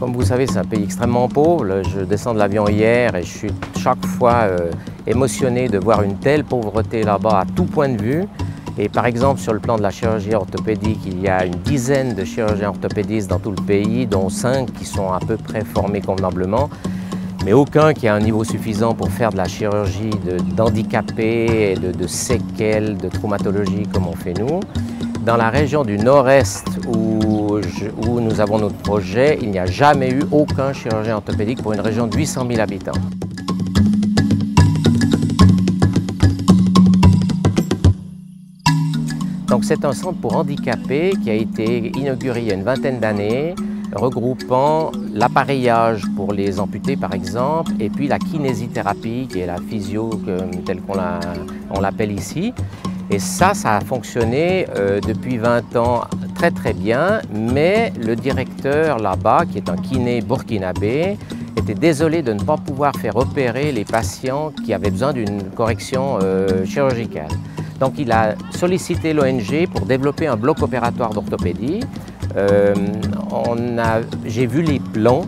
Comme vous savez, c'est un pays extrêmement pauvre. Je descends de l'avion hier et je suis chaque fois émotionné de voir une telle pauvreté là-bas à tout point de vue. Et par exemple, sur le plan de la chirurgie orthopédique, il y a une dizaine de chirurgiens orthopédistes dans tout le pays, dont 5 qui sont à peu près formés convenablement, mais aucun qui a un niveau suffisant pour faire de la chirurgie d'handicapés, de séquelles, de traumatologie comme on fait nous. Dans la région du Nord-Est où nous avons notre projet, il n'y a jamais eu aucun chirurgien orthopédique pour une région de 800 000 habitants. Donc c'est un centre pour handicapés qui a été inauguré il y a une vingtaine d'années, regroupant l'appareillage pour les amputés par exemple, et puis la kinésithérapie qui est la physio telle qu'on l'appelle ici. Et ça a fonctionné depuis 20 ans très bien, mais le directeur là-bas, qui est un kiné burkinabé, était désolé de ne pas pouvoir faire opérer les patients qui avaient besoin d'une correction chirurgicale. Donc il a sollicité l'ONG pour développer un bloc opératoire d'orthopédie. J'ai vu les plans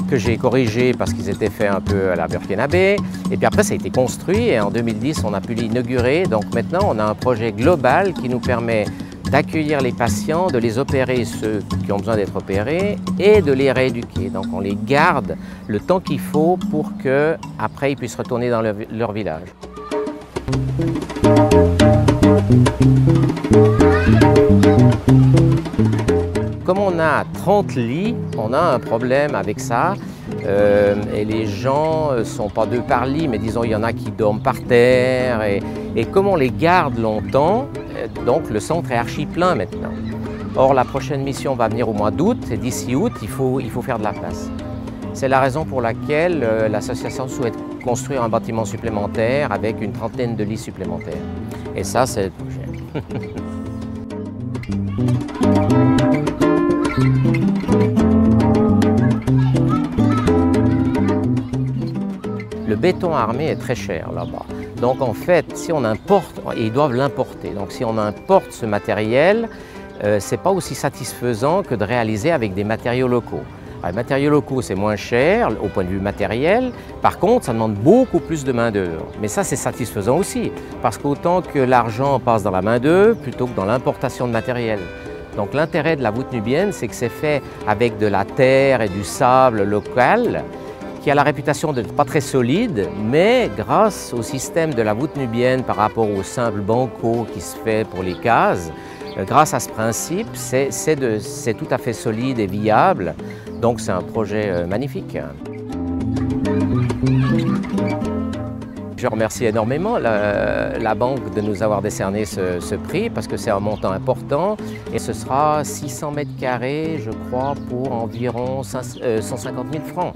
que j'ai corrigés parce qu'ils étaient faits un peu à la burkinabé. Et puis après, ça a été construit et en 2010, on a pu l'inaugurer. Donc maintenant, on a un projet global qui nous permet d'accueillir les patients, de les opérer, ceux qui ont besoin d'être opérés, et de les rééduquer. Donc on les garde le temps qu'il faut pour qu'après, ils puissent retourner dans leur village. Comme on a 30 lits, on a un problème avec ça. Et les gens ne sont pas deux par lit, mais disons il y en a qui dorment par terre. Et comme on les garde longtemps, donc le centre est archi plein maintenant. Or la prochaine mission va venir au mois d'août, et d'ici août, il faut faire de la place. C'est la raison pour laquelle l'association souhaite construire un bâtiment supplémentaire avec une trentaine de lits supplémentaires. Et ça, c'est le projet. Le béton armé est très cher là-bas. Donc en fait, si on importe, et ils doivent l'importer, donc si on importe ce matériel, ce n'est pas aussi satisfaisant que de réaliser avec des matériaux locaux. Alors, les matériaux locaux, c'est moins cher au point de vue matériel. Par contre, ça demande beaucoup plus de main-d'œuvre. Mais ça, c'est satisfaisant aussi, parce qu'autant que l'argent passe dans la main-d'œuvre plutôt que dans l'importation de matériel. Donc l'intérêt de la voûte nubienne, c'est que c'est fait avec de la terre et du sable local, qui a la réputation d'être pas très solide, mais grâce au système de la voûte nubienne par rapport au simple banco qui se fait pour les cases, grâce à ce principe, c'est tout à fait solide et viable. Donc c'est un projet magnifique. Je remercie énormément la banque de nous avoir décerné ce prix parce que c'est un montant important et ce sera 600 mètres carrés, je crois, pour environ 150 000 francs.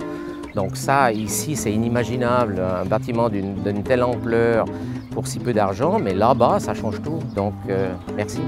Donc ça, ici, c'est inimaginable, un bâtiment d'une telle ampleur pour si peu d'argent, mais là-bas, ça change tout. Donc, merci.